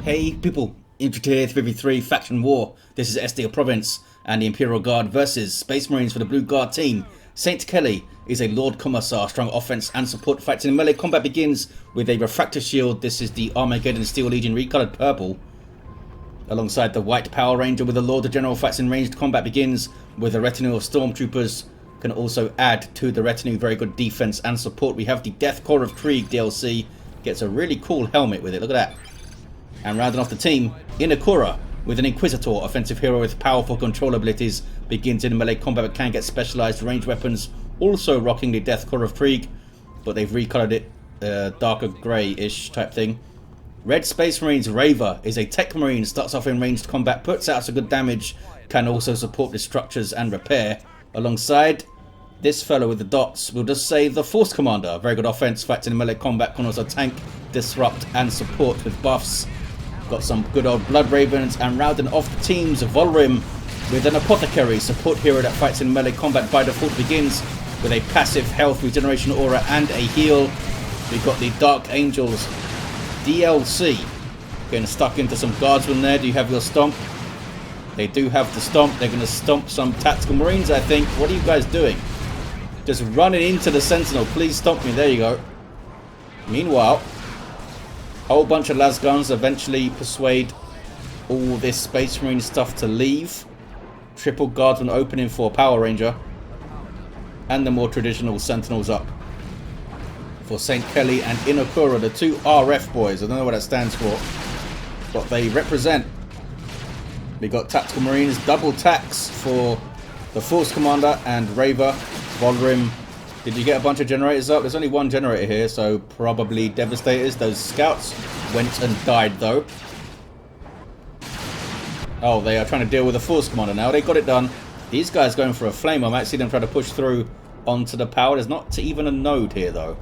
Hey people, Infantry 3v3 Faction War. This is Estia Province and the Imperial Guard versus Space Marines for the Blue Guard team. Saint Kelly is a Lord Commissar, strong offense and support. Fighting in melee combat begins with a refractor shield. This is the Armageddon Steel Legion recolored purple. Alongside the White Power Ranger with the Lord the General. Fights in ranged combat begins with a retinue of Stormtroopers. Can also add to the retinue very good defense and support. We have the Death Core of Krieg DLC. Gets a really cool helmet with it, look at that. And rounding off the team, Inekura with an Inquisitor, offensive hero with powerful control abilities, begins in melee combat but can get specialized ranged weapons, also rocking the Death Core of Krieg, but they've recolored it darker grey-ish type thing. Red Space Marines Raver is a Techmarine, starts off in ranged combat, puts out some good damage, can also support the structures and repair. Alongside this fellow with the dots, we'll just say the Force Commander, very good offense, fights in melee combat, can also tank, disrupt and support with buffs. Got some good old Blood Ravens, and rounding off the teams, Volhrim with an Apothecary, support hero that fights in melee combat by default, begins with a passive health regeneration aura and a heal. We've got the Dark Angels DLC, getting stuck into some guardsmen there. Do you have your stomp? They do have the stomp. They're going to stomp some tactical marines, I think. What are you guys doing? Just running into the sentinel. Please stomp me. There you go. Meanwhile, whole bunch of lasguns eventually persuade all this Space Marine stuff to leave. Triple guardsman opening for Power Ranger. And the more traditional sentinels up for Saint Kelly and Inekura, the two RF boys. I don't know what that stands for, but they represent. We got Tactical Marines, double tax for the Force Commander and Raver. Volhrim. Did you get a bunch of generators up? There's only one generator here, so probably Devastators. Those scouts went and died, though. Oh, they are trying to deal with the Force Commander now. They got it done. These guys going for a flame. I might see them try to push through onto the power. There's not even a node here, though.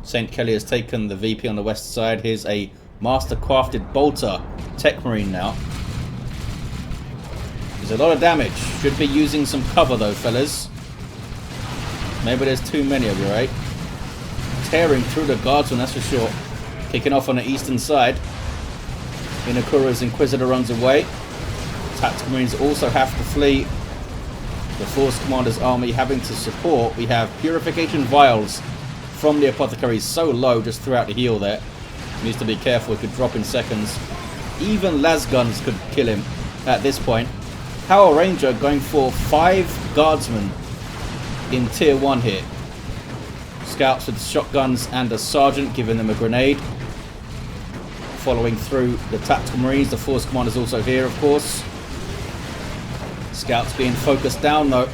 Saint Kelly has taken the VP on the west side. Here's a Master-crafted bolter. Techmarine now. There's a lot of damage. Should be using some cover, though, fellas. Maybe there's too many of you, right? Tearing through the guardsmen, that's for sure. Kicking off on the eastern side. Inekura's Inquisitor runs away. Tactical Marines also have to flee. The Force Commander's army having to support. We have Purification Vials from the Apothecary so low just throughout the heal there. Needs to be careful, it could drop in seconds. Even lasguns could kill him at this point. Power Ranger going for 5 guardsmen in tier 1 here. Scouts with shotguns and a sergeant giving them a grenade. Following through the Tactical Marines. The Force Commander is also here, of course. Scouts being focused down though.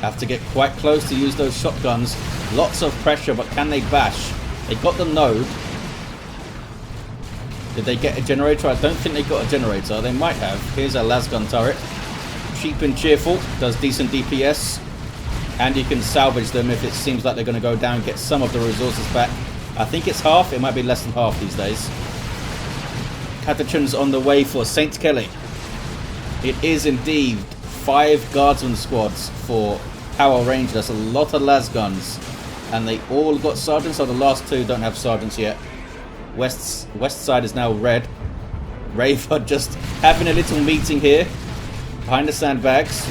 Have to get quite close to use those shotguns. Lots of pressure, but can they bash? They got the node. Did they get a generator? I don't think they got a generator. They might have. Here's a lasgun turret. Cheap and cheerful. Does decent DPS. And you can salvage them if it seems like they're going to go down, get some of the resources back. I think it's half. It might be less than half these days. Catechins on the way for Saint Kelly. It is indeed 5 guardsman squads for Power Ranger. That's a lot of lasguns. And they all got sergeants, so the last 2 don't have sergeants yet. West side is now red. Raver just having a little meeting here. Behind the sandbags.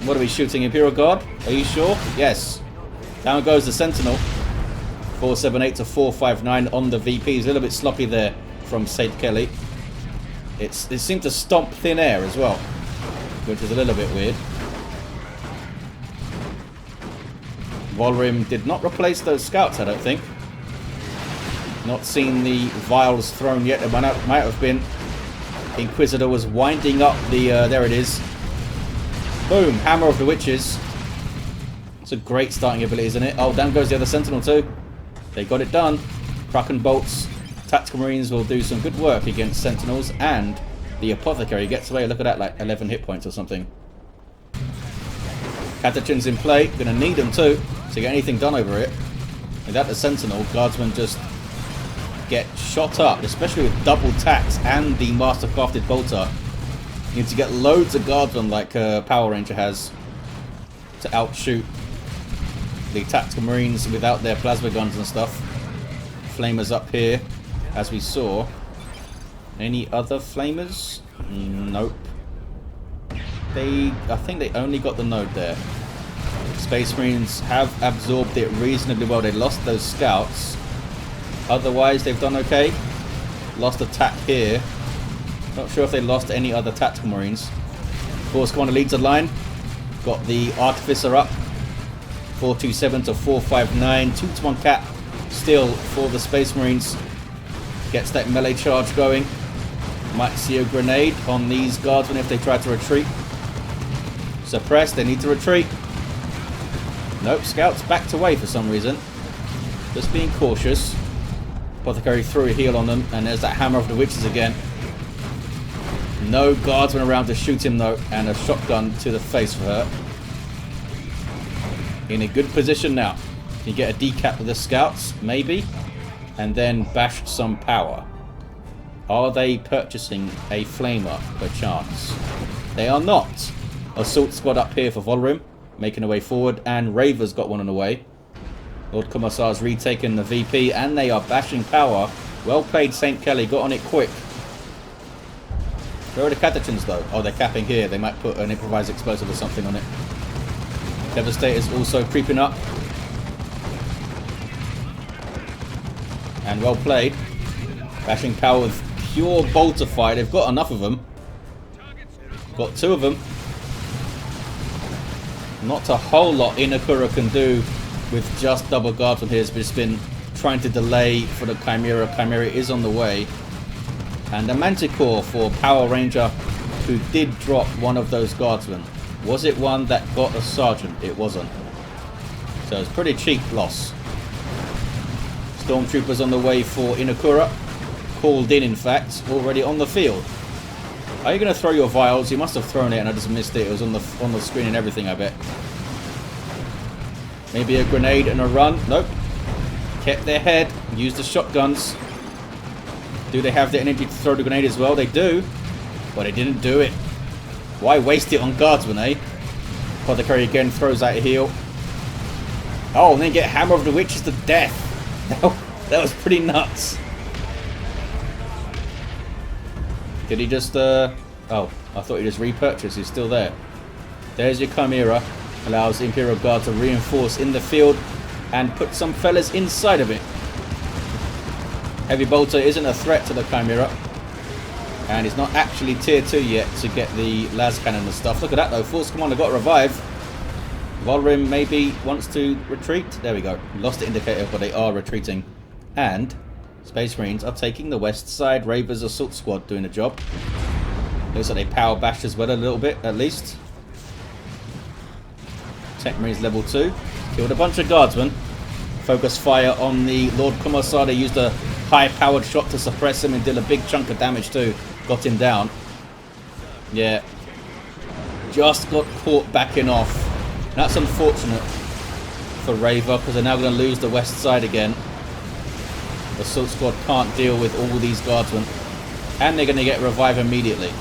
What are we shooting? Imperial Guard? Are you sure? Yes. Down goes the Sentinel. 478 to 459 on the VPs. A little bit sloppy there from Saint Kelly. It seemed to stomp thin air as well, which is a little bit weird. Volhrim did not replace those scouts, I don't think. Not seen the vials thrown yet. It might have been. Inquisitor was winding up the... there it is. Boom, Hammer of the Witches. It's a great starting ability, isn't it? Oh, down goes the other Sentinel too. They got it done. Kraken bolts. Tactical Marines will do some good work against Sentinels, and the Apothecary gets away. Look at that, like 11 hit points or something. Catechins in play. Gonna need them too to get anything done over it. Without the Sentinel, Guardsmen just get shot up, especially with double tax and the Master-crafted bolter. You need to get loads of guardsmen like Power Ranger has to outshoot the Tactical Marines without their plasma guns and stuff. Flamers up here, as we saw. Any other flamers? Nope. I think they only got the node there. Space Marines have absorbed it reasonably well. They lost those scouts. Otherwise, they've done okay. Lost attack here. Not sure if they lost any other tactical Marines. Force Commander leads the line. Got the Artificer up. 427 to 459. 2-to-1 cap still for the Space Marines. Gets that melee charge going. Might see a grenade on these guardsmen if they try to retreat. Suppress, they need to retreat. Nope, scouts backed away for some reason. Just being cautious. Apothecary threw a heal on them, and there's that Hammer of the Witches again. No guardsmen around to shoot him though, and a shotgun to the face for her. In a good position now. Can you get a decap with the scouts? Maybe. And then bash some power. Are they purchasing a flamer, perchance? They are not. Assault squad up here for Volhrim, making their way forward, and Raver's got one on the way. Lord Commissar's retaken the VP, and they are bashing power. Well played, St. Kelly, got on it quick. Where are the catechins though? Oh, they're capping here. They might put an improvised explosive or something on it. Devastator's also creeping up. And well played. Bashing power with pure boltify. They've got enough of them. Got 2 of them. Not a whole lot Inekura can do with just double guards from here. It's just been trying to delay for the Chimera. Chimera is on the way. And a Manticore for Power Ranger, who did drop one of those guardsmen. Was it one that got a sergeant? It wasn't. So it's pretty cheap loss. Stormtroopers on the way for Inekura. Called in fact, already on the field. Are you going to throw your vials? You must have thrown it and I just missed it. It was on the screen and everything, I bet. Maybe a grenade and a run. Nope. Kept their head. Used the shotguns. Do they have the energy to throw the grenade as well? They do. But they didn't do it. Why waste it on guardsmen, eh? Apothecary again throws out a heal. Oh, and then get Hammer of the Witches to death. That was pretty nuts. Did he just, Oh, I thought he just repurchased. He's still there. There's your Chimera. Allows the Imperial Guard to reinforce in the field and put some fellas inside of it. Heavy Bolter isn't a threat to the Chimera. And he's not actually tier 2 yet to get the las cannon and stuff. Look at that though. Force Commander got revived. Volhrim maybe wants to retreat. There we go. Lost the indicator, but they are retreating. And Space Marines are taking the west side. Raver's assault squad doing the job. Looks like they power bashed as well a little bit, at least. Techmarines level 2. Killed a bunch of guardsmen. Focus fire on the Lord Commissar. They used a high-powered shot to suppress him and did a big chunk of damage too. Got him down. Yeah. Just got caught backing off. That's unfortunate for Raver because they're now going to lose the west side again. The assault squad can't deal with all these guardsmen. And they're going to get revived immediately.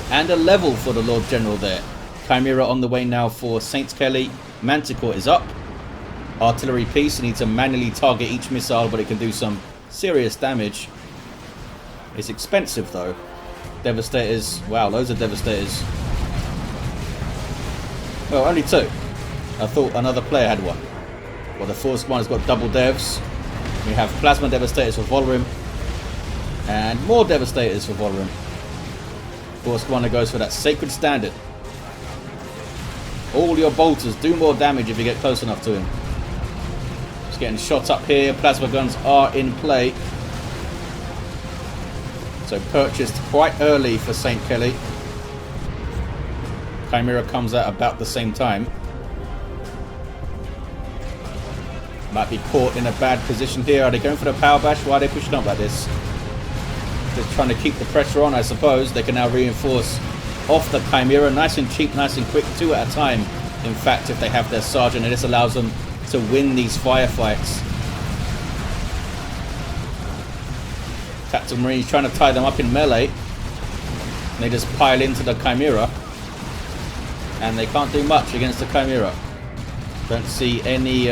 And a level for the Lord General there. Chimera on the way now for St. Kelly. Manticore is up. Artillery piece. You need to manually target each missile, but it can do some serious damage. It's expensive though. Devastators. Wow, loads of Devastators. Well, only 2. I thought another player had one. Well, the Force one has got double devs. We have Plasma Devastators for Volhrim. And more Devastators for Volhrim. Force Commander goes for that Sacred Standard. All your bolters do more damage if you get close enough to him. Just getting shot up here. Plasma guns are in play. So purchased quite early for St. Kelly. Chimera comes out about the same time. Might be caught in a bad position here. Are they going for the power bash? Why are they pushing up like this? Just trying to keep the pressure on, I suppose. They can now reinforce off the Chimera. Nice and cheap, nice and quick. 2 at a time. In fact, if they have their sergeant. And this allows them to win these firefights. Tactical Marines trying to tie them up in melee. And they just pile into the Chimera. And they can't do much against the Chimera. Don't see any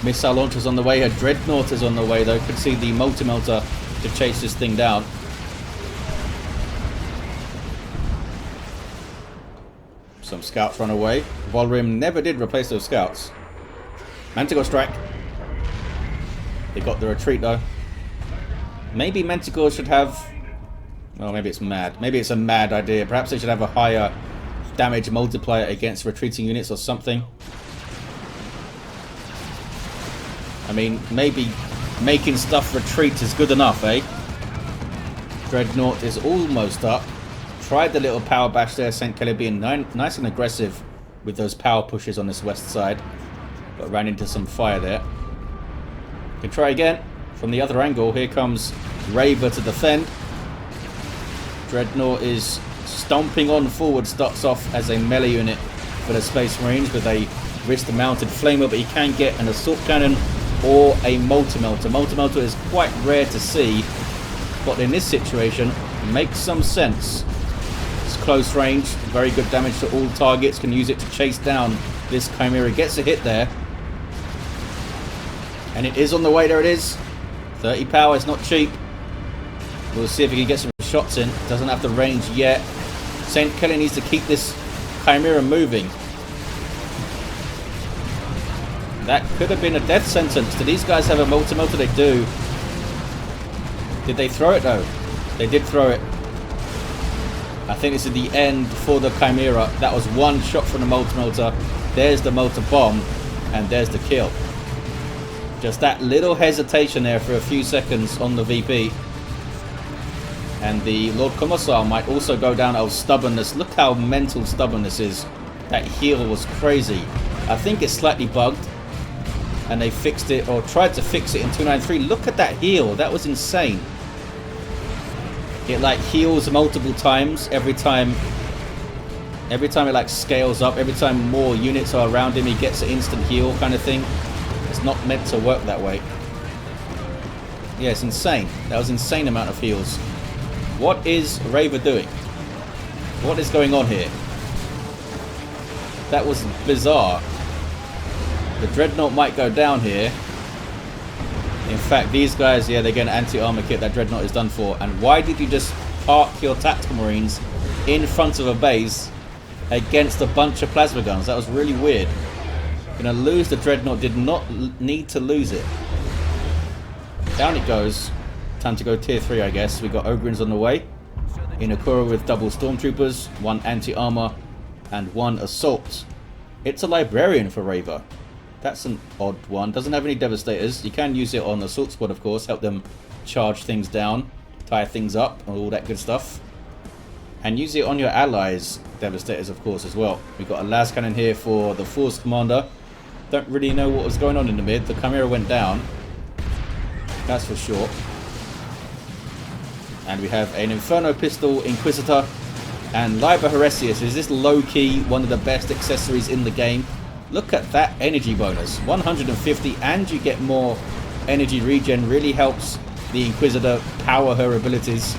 missile launchers on the way. A Dreadnought is on the way though. Could see the Multi-Melter to chase this thing down. Some scouts run away. Volhrim never did replace those scouts. Manticore strike. They got the retreat though. Maybe Manticore should have... Well, maybe it's mad. Maybe it's a mad idea. Perhaps they should have a higher damage multiplier against retreating units or something. I mean, maybe making stuff retreat is good enough, eh? Dreadnought is almost up. Tried the little power bash there. St. Kelly being nice and aggressive with those power pushes on this west side. But ran into some fire there. Can try again from the other angle. Here comes Raver to defend. Dreadnought is stomping on forward. Starts off as a melee unit for the Space Marines with a wrist-mounted flamer, but he can get an assault cannon or a multi-melter. Multi-melter is quite rare to see, but in this situation makes some sense. It's close range, very good damage to all targets. Can use it to chase down this Chimera. Gets a hit there. And it is on the way. There it is. 30 power. It's not cheap. We'll see if he can get some shots in. Doesn't have the range yet. St. Kelly needs to keep this Chimera moving. That could have been a death sentence. Do these guys have a multi-melter? They do. Did they throw it though? They did throw it. I think this is the end for the Chimera. That was one shot from the multi-melter. There's the melter bomb. And there's the kill. Just that little hesitation there for a few seconds on the VP. And the Lord Commissar might also go down. Oh, stubbornness. Look how mental stubbornness is. That heal was crazy. I think it's slightly bugged. And they fixed it, or tried to fix it in 293. Look at that heal. That was insane. It like heals multiple times every time it like scales up. Every time more units are around him, he gets an instant heal kind of thing. It's not meant to work that way. Yeah, it's insane. That was an insane amount of heals. What is Raver doing? What is going on here? That was bizarre. The Dreadnought might go down here. In fact, these guys, yeah, they get an anti-armor kit. That Dreadnought is done for. And why did you just park your tactical marines in front of a base against a bunch of plasma guns? That was really weird. Gonna lose the Dreadnought. Did not need to lose it. Down it goes. Time to go tier 3, I guess. We got Ogryns on the way. Inekura with double stormtroopers, 1 anti-armor, and 1 assault. It's a librarian for Raver. That's an odd one. Doesn't have any devastators. You can use it on assault squad, of course. Help them charge things down, tie things up, and all that good stuff. And use it on your allies' devastators, of course, as well. We've got a las cannon here for the force commander. Don't really know what was going on in the mid. The Chimera went down. That's for sure. And we have an Inferno Pistol Inquisitor and Ordo Hereticus. Is this low-key one of the best accessories in the game? Look at that energy bonus. 150, and you get more energy regen. Really helps the Inquisitor power her abilities.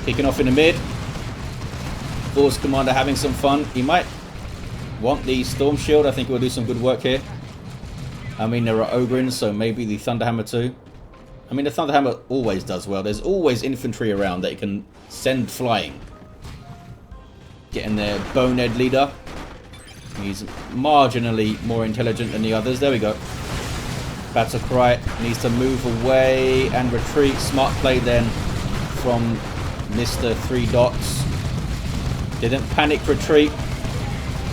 Kicking off in the mid. Force Commander having some fun. He might want the Storm Shield. I think it will do some good work here. I mean, there are Ogryns, so maybe the Thunderhammer too. I mean, the Thunderhammer always does well. There's always infantry around that you can send flying. Getting their Bonehead leader. He's marginally more intelligent than the others. There we go. Battle Cry needs to move away and retreat. Smart play then from Mr. 3 Dots. Didn't panic retreat.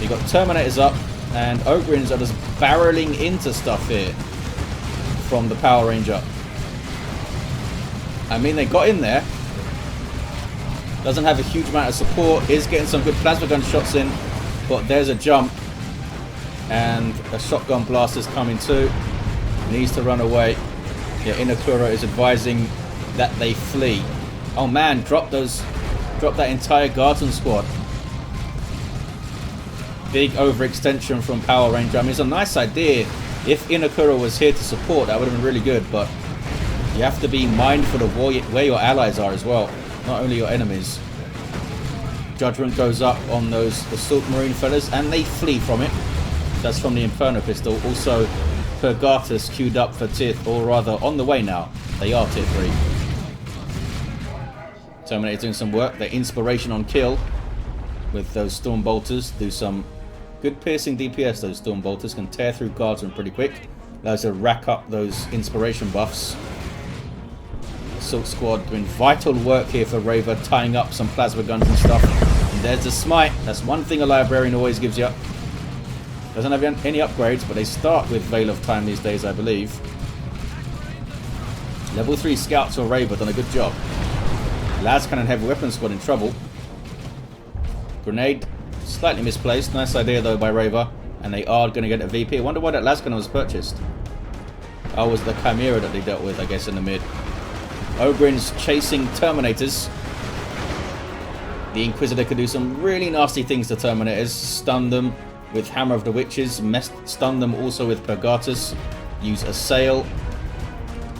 You got Terminators up, and Ogryns are just barreling into stuff here from the Power Ranger. I mean, they got in there. Doesn't have a huge amount of support. Is getting some good plasma gun shots in. But there's a jump. And a shotgun blast is coming too. Needs to run away. Yeah, Inekura is advising that they flee. Oh man, drop that entire Guardian squad. Big overextension from Power Ranger. I mean, it's a nice idea. If Inekura was here to support, that would have been really good. But you have to be mindful of where your allies are as well. Not only your enemies. Judgment goes up on those assault marine fellas, and they flee from it. That's from the Inferno pistol. Also, Purgatus queued up for tier, or rather on the way now. They are tier 3. Terminator doing some work. Their inspiration on kill. with those Storm Bolters. Do some good piercing DPS. Those Storm Bolters can tear through guardsmen pretty quick. Allows to rack up those inspiration buffs. Assault Squad doing vital work here for Raver, tying up some plasma guns and stuff. And there's the smite. That's one thing a librarian always gives you. Doesn't have any upgrades, but they start with Veil of Time these days, I believe. Level 3 scouts for Raver, done a good job. Lascannon Heavy Weapon Squad in trouble. Grenade, slightly misplaced. Nice idea though by Raver. And they are going to get a VP. I wonder why that Lascannon was purchased. Oh, it was the Chimera that they dealt with, I guess, in the mid. Ogrin's chasing Terminators. The Inquisitor could do some really nasty things to Terminators. Stun them with Hammer of the Witches. Stun them also with Purgatus. Use Assail.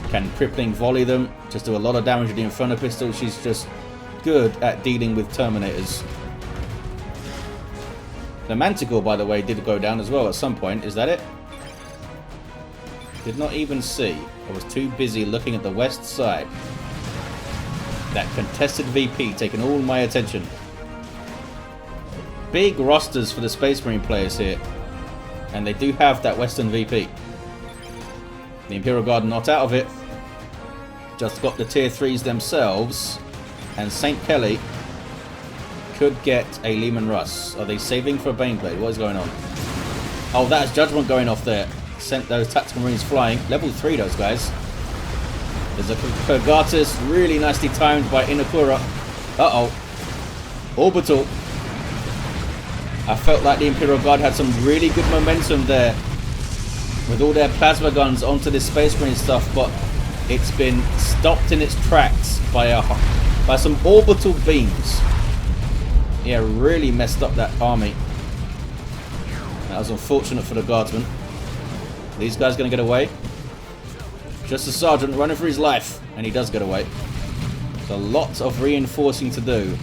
Can crippling volley them. Just do a lot of damage with the Inferno Pistol. She's just good at dealing with Terminators. The Manticore, by the way, did go down as well at some point. Is that it? Did not even see. I was too busy looking at the west side. That contested VP taking all my attention. Big rosters for the Space Marine players here. And they do have that Western VP. The Imperial Guard not out of it. Just got the tier 3s themselves. And St. Kelly could get a Lehman Russ. Are they saving for a Baneblade? What is going on? Oh, that's Judgment going off there. Sent those Tactical Marines flying. Level 3 those guys. There's a Purgatus, really nicely timed by Inekura. Uh-oh. Orbital. I felt like the Imperial Guard had some really good momentum there with all their plasma guns onto this Space Marine stuff, but it's been stopped in its tracks by some orbital beams. Yeah, really messed up that army. That was unfortunate for the Guardsmen. These guys going to get away. Just a sergeant running for his life, and he does get away. So lots of reinforcing to do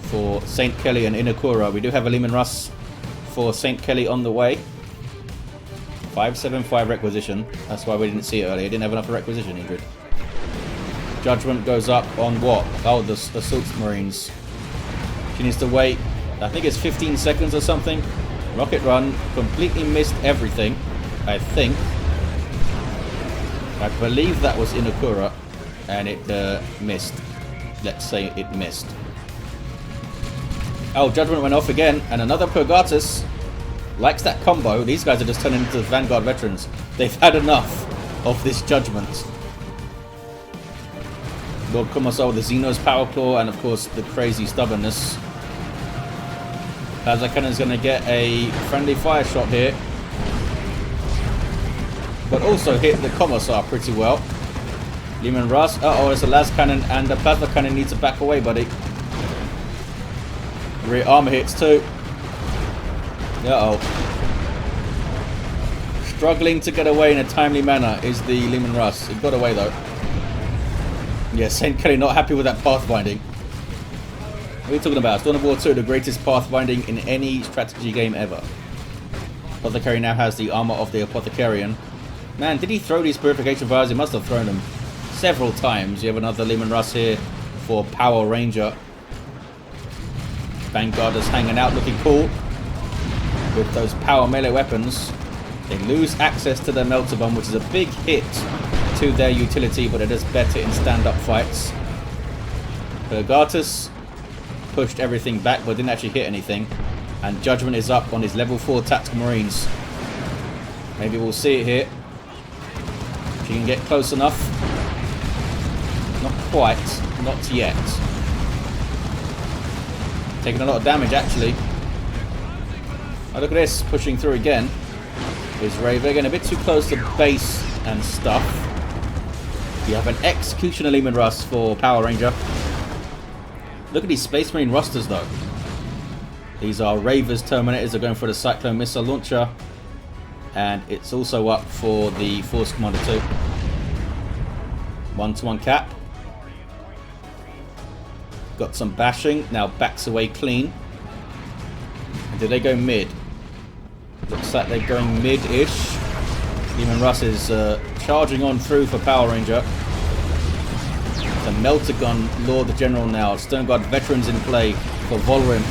for St. Kelly and Inekura. We do have a Lehman Russ for St. Kelly on the way. 575 requisition. That's why we didn't see it earlier. Didn't have enough requisition, Ingrid. Judgment goes up on what? Oh, the Assault Marines. She needs to wait. I think it's 15 seconds or something. Rocket run. Completely missed everything. I think. I believe that was Inekura. And it missed. Let's say it missed. Oh, Judgment went off again. And another Purgatus. Likes that combo. These guys are just turning into Vanguard veterans. They've had enough of this Judgment. Lord Commissar with the Xenos Power Claw. And of course the crazy stubbornness. Plasma Cannon's going to get a friendly fire shot here. But also hit the Commissar pretty well. Lehman Russ. Uh-oh, it's a Las Cannon, and the Plasma Cannon needs to back away, buddy. Rear armor hits too. Uh-oh. Struggling to get away in a timely manner is the Lehman Russ. It got away though. Yeah, St. Kelly not happy with that pathfinding. What are you talking about? Dawn of War 2, the greatest pathfinding in any strategy game ever. Apothecary now has the armor of the Apothecarian. Man, did he throw these purification vials? He must have thrown them several times. You have another Lehman Russ here for Power Ranger. Vanguard is hanging out looking cool with those power melee weapons. They lose access to their Melter Bomb, which is a big hit to their utility, but it is better in stand-up fights. Purgatus pushed everything back, but didn't actually hit anything. And Judgment is up on his level 4 Tactical Marines. Maybe we'll see it here. She can get close enough. Not quite. Not yet. Taking a lot of damage, actually. Oh, look at this. Pushing through again. Is Raver getting a bit too close to base and stuff. You have an Executioner Lehman Russ for Power Ranger. Look at these Space Marine rosters, though. These are Raver's Terminators. They're going for the Cyclone Missile Launcher. And it's also up for the Force Commander 2. 1-to-1 cap. Got some bashing. Now backs away clean. And do they go mid? Looks like they're going mid-ish. Lehman Russ is charging on through for Power Ranger. The Melter Gun Lord General now. Stone Guard veterans in play for Volhrim.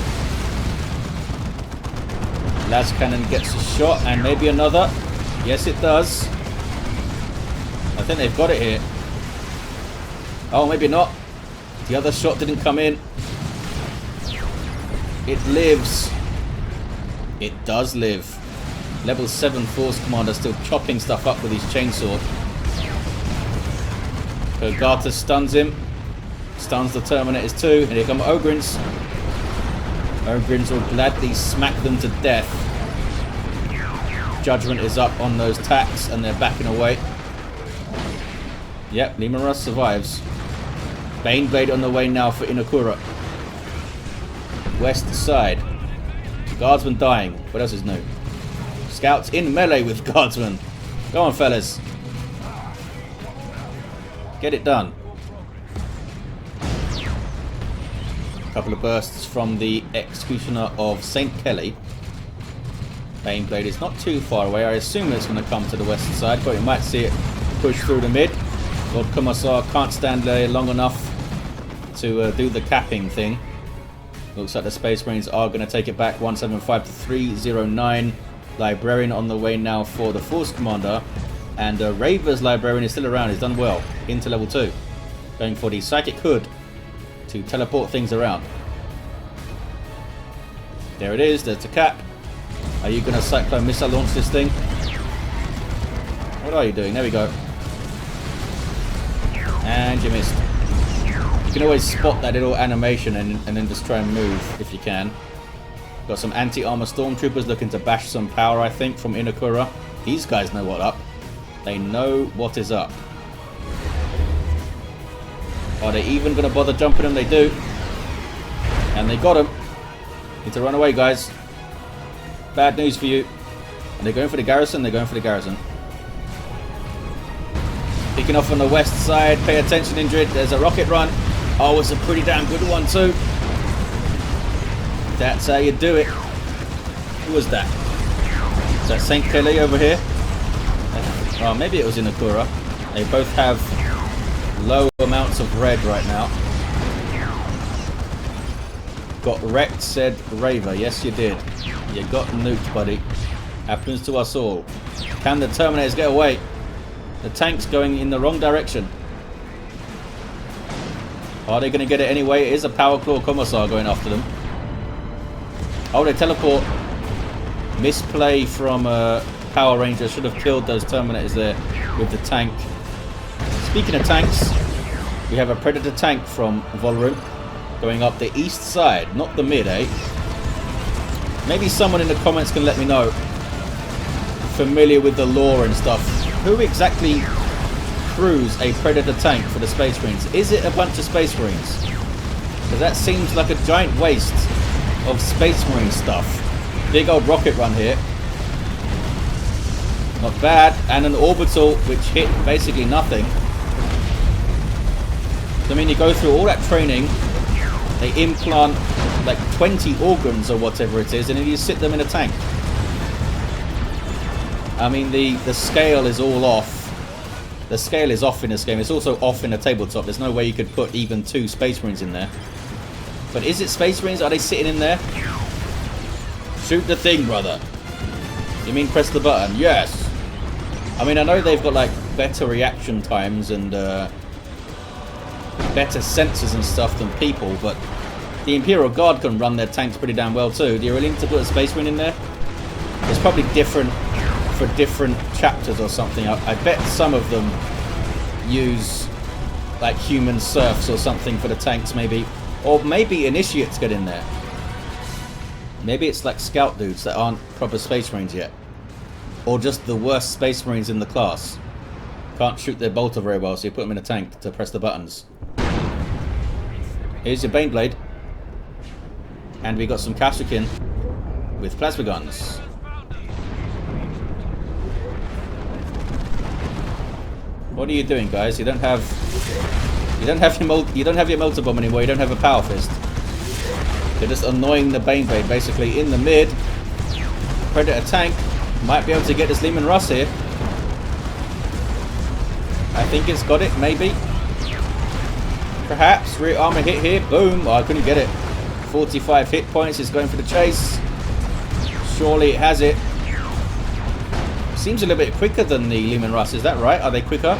Las Cannon gets a shot and maybe another. Yes, it does. I think they've got it here. Oh, maybe not. The other shot didn't come in. It lives. It does live. Level 7 Force Commander still chopping stuff up with his chainsaw. Kogata stuns him. Stuns the Terminators too. And here come Ogryns. Ogryns will gladly smack them to death. Judgment is up on those tacks and they're backing away. Yep, Leman Russ survives. Baneblade on the way now for Inekura. West side. Guardsman dying. What else is new? Scouts in melee with Guardsman. Go on, fellas. Get it done. A couple of bursts from the Executioner of St. Kelly. Baneblade is not too far away. I assume it's going to come to the west side, but you might see it push through the mid. Lord Commissar can't stand there long enough to do the capping thing. Looks like the Space Marines are going to take it back 175 to 309. Librarian on the way now for the Force Commander. And Raver's Librarian is still around. He's done well into level 2. Going for the Psychic Hood to teleport things around. There it is. There's the cap. Are you going to Cyclone Missile launch this thing? What are you doing? There we go. And you missed. You can always spot that little animation and then just try and move if you can. Got some anti-armor stormtroopers looking to bash some power, I think, from Inekura. These guys know what's up. They know what is up. Are they even going to bother jumping them? They do. And they got him. Need to run away, guys. Bad news for you. And they're going for the garrison. They're going for the garrison. Picking off on the west side. Pay attention, Indrid. There's a rocket run. Oh, it's a pretty damn good one, too. That's how you do it. Who was that? Is that St. Kelly over here? Oh, maybe it was Inekura. They both have low amounts of red right now. Got wrecked, said Raver. Yes, you did. You got nuked, buddy. Happens to us all. Can the Terminators get away? The tank's going in the wrong direction. Are they going to get it anyway? It is a Power Claw Commissar going after them. Oh, they teleport. Misplay from Power Ranger. Should have killed those Terminators there with the tank. Speaking of tanks, we have a Predator tank from Volhrim going up the east side, not the mid, eh? Maybe someone in the comments can let me know. Familiar with the lore and stuff. Who exactly crews a Predator tank for the Space Marines? Is it a bunch of Space Marines? Because that seems like a giant waste of Space Marine stuff. Big old rocket run here. Not bad. And an orbital which hit basically nothing. I mean, you go through all that training, they implant like 20 organs or whatever it is, and then you sit them in a tank. I mean, the scale is all off. The scale is off in this game. It's also off in a tabletop. There's no way you could put even 2 Space Marines in there. But is it Space Marines? Are they sitting in there? Shoot the thing, brother. You mean press the button? Yes. I mean, I know they've got like better reaction times and better sensors and stuff than people, but the Imperial Guard can run their tanks pretty damn well too. Do you really need to put a Space Marine in there? It's probably different for different chapters or something. I bet some of them use like human serfs or something for the tanks, maybe. Or maybe initiates get in there. Maybe it's like scout dudes that aren't proper Space Marines yet. Or just the worst Space Marines in the class. Can't shoot their bolter very well, so you put them in a tank to press the buttons. Here's your Baneblade. And we got some Kashyyykin with plasma guns. What are you doing, guys? You don't have your melter bomb anymore. You don't have a power fist. You're just annoying the Baneblade basically in the mid. Predator tank might be able to get this Leman Russ here. I think it's got it, maybe. Perhaps rear armor hit here. Boom! Oh, I couldn't get it. 45 hit points. Is going for the chase. Surely it has it. Seems a little bit quicker than the Leman Russ, is that right? Are they quicker?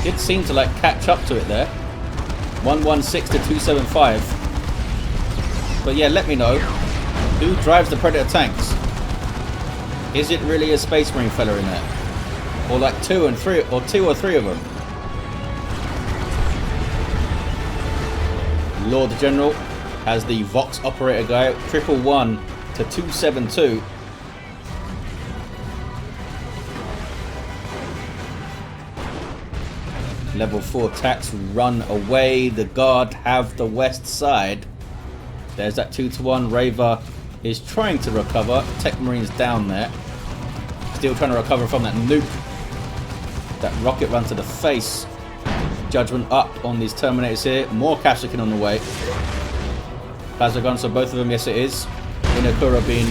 Did seem to like catch up to it there. 116 to 275. But yeah, let me know. Who drives the Predator tanks? Is it really a Space Marine fella in there? Or like two or three of them? Lord General has the Vox operator guy, 111 to 272. Level 4 attacks run away. The guard have the west side. There's that 2-1. Raver is trying to recover. Techmarine's down there. Still trying to recover from that nuke. That rocket run to the face. Judgment up on these Terminators here. More Kashyyykin on the way. Plasma guns for both of them. Yes, it is. Inekura being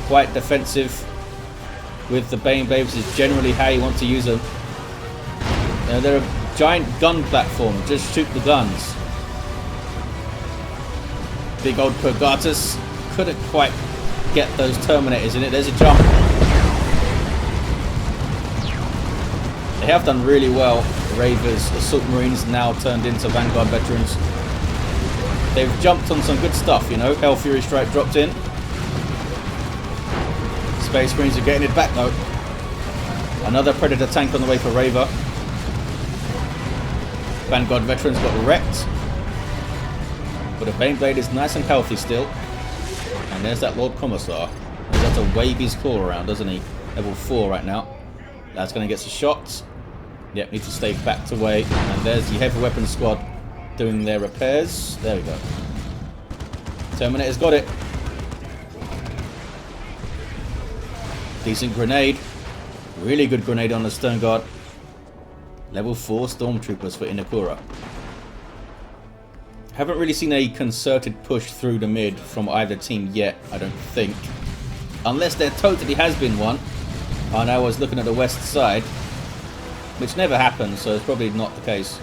quite defensive with the Bane Babes is generally how you want to use them. They're a giant gun platform. Just shoot the guns. Big old Purgatus couldn't quite get those Terminators in it. There's a jump. They have done really well. Raver's Assault Marines now turned into Vanguard veterans. They've jumped on some good stuff, you know. Hell Fury Strike dropped in. Space Marines are getting it back though. Another Predator tank on the way for Raver. Vanguard veterans got wrecked. But the Baneblade is nice and healthy still. And there's that Lord Commissar. He's got to wave his claw around, doesn't he? Level 4 right now. That's going to get some shots. Yep, need to stay backed away. And there's the heavy weapons squad doing their repairs. There we go. Terminator's got it. Decent grenade. Really good grenade on the Stern Guard. Level 4 Stormtroopers for Inekura. Haven't really seen a concerted push through the mid from either team yet, I don't think. Unless there totally has been one. And I was looking at the west side. Which never happened, so it's probably not the case.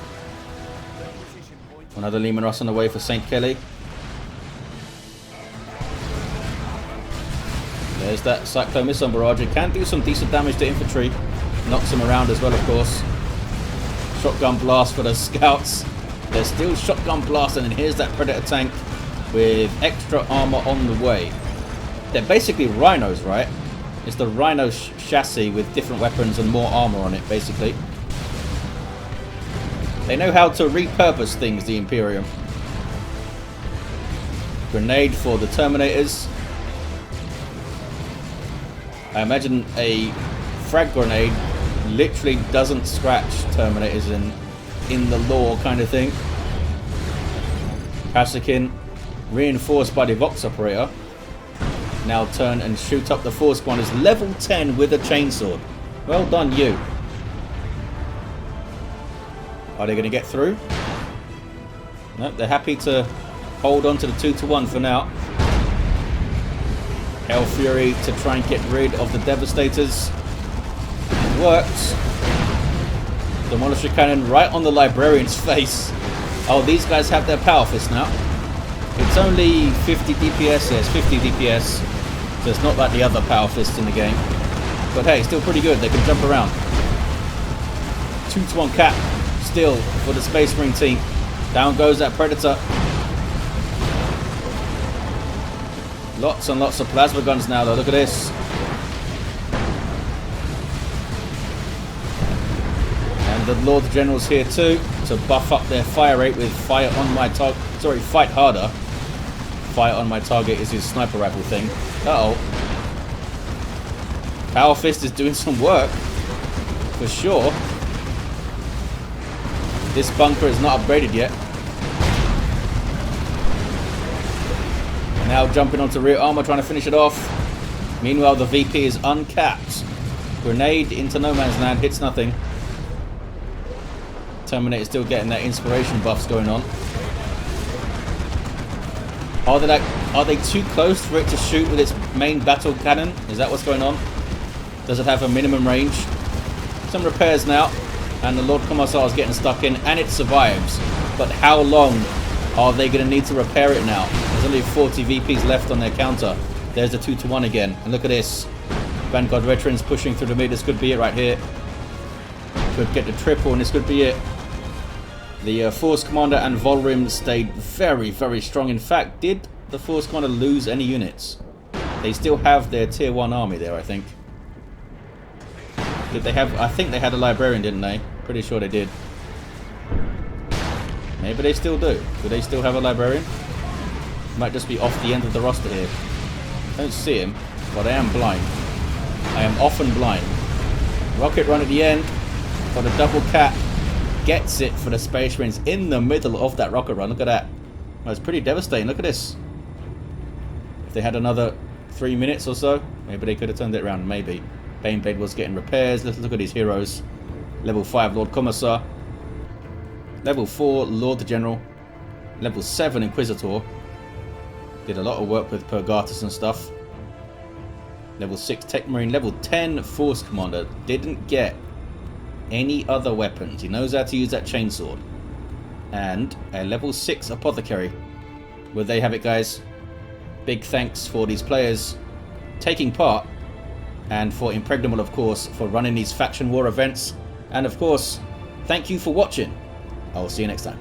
Another Leman Russ on the way for St. Kelly. There's that Cyclone Missile Barrage. It can do some decent damage to infantry. Knocks them around as well, of course. Shotgun blast for the scouts. There's still shotgun blast, and then here's that Predator tank with extra armor on the way. They're basically rhinos, right? It's the rhino chassis with different weapons and more armor on it, basically. They know how to repurpose things, the Imperium. Grenade for the Terminators. I imagine a frag grenade literally doesn't scratch Terminators in the lore kind of thing. Kashyyykin, reinforced by the Vox operator, now turn and shoot up the Force Squad is level 10 with a chainsword. Well done, you. Are they going to get through? No, they're happy to hold on to the 2-1 for now. Hell Fury to try and get rid of the Devastators. It works. Demolisher Cannon right on the Librarian's face. Oh, these guys have their Power Fist now. It's only 50 DPS, yes, 50 DPS. So it's not like the other Power Fists in the game. But hey, still pretty good. They can jump around. 2-1 cap still for the Space Marine team. Down goes that Predator. Lots and lots of plasma guns now though. Look at this. And the Lord General's here too to buff up their fire rate with fire on my target. Sorry, fight harder. Fire on my target is his sniper rifle thing. Uh-oh. Power Fist is doing some work. For sure. This bunker is not upgraded yet. Now jumping onto rear armor, trying to finish it off. Meanwhile, the VP is uncapped. Grenade into no man's land, hits nothing. Terminator still getting that inspiration buffs going on. Are they too close for it to shoot with its main battle cannon? Is that what's going on? Does it have a minimum range? Some repairs now, and the Lord Commissar is getting stuck in, and it survives. But how long are they going to need to repair it now? There's only 40 VPs left on their counter. There's the 2-to-1 again. And look at this. Vanguard veterans pushing through the mid. This could be it right here. Could get the triple, and this could be it. The Force Commander and Volhrim stayed very, very strong. In fact, did the Force Commander lose any units? They still have their tier 1 army there, I think. Did they have... I think they had a Librarian, didn't they? Pretty sure they did. Maybe they still do. Do they still have a Librarian? Might just be off the end of the roster here. Don't see him, but I am blind. I am often blind. Rocket run at the end for the double cap. Gets it for the Space Marines in the middle of that rocket run. Look at that. That's pretty devastating. Look at this. If they had another 3 minutes or so, maybe they could have turned it around. Maybe. Baneblade was getting repairs. Let's look at these heroes. Level 5 Lord Commissar. Level 4 Lord General. Level 7 Inquisitor. Did a lot of work with Purgatus and stuff. Level 6 Techmarine. Level 10 Force Commander. Didn't get any other weapons. He knows how to use that chainsword. And a level 6 Apothecary. Well, there you have it, guys. Big thanks for these players taking part, and for Impregnable, of course, for running these faction war events. And of course, thank you for watching. I will see you next time.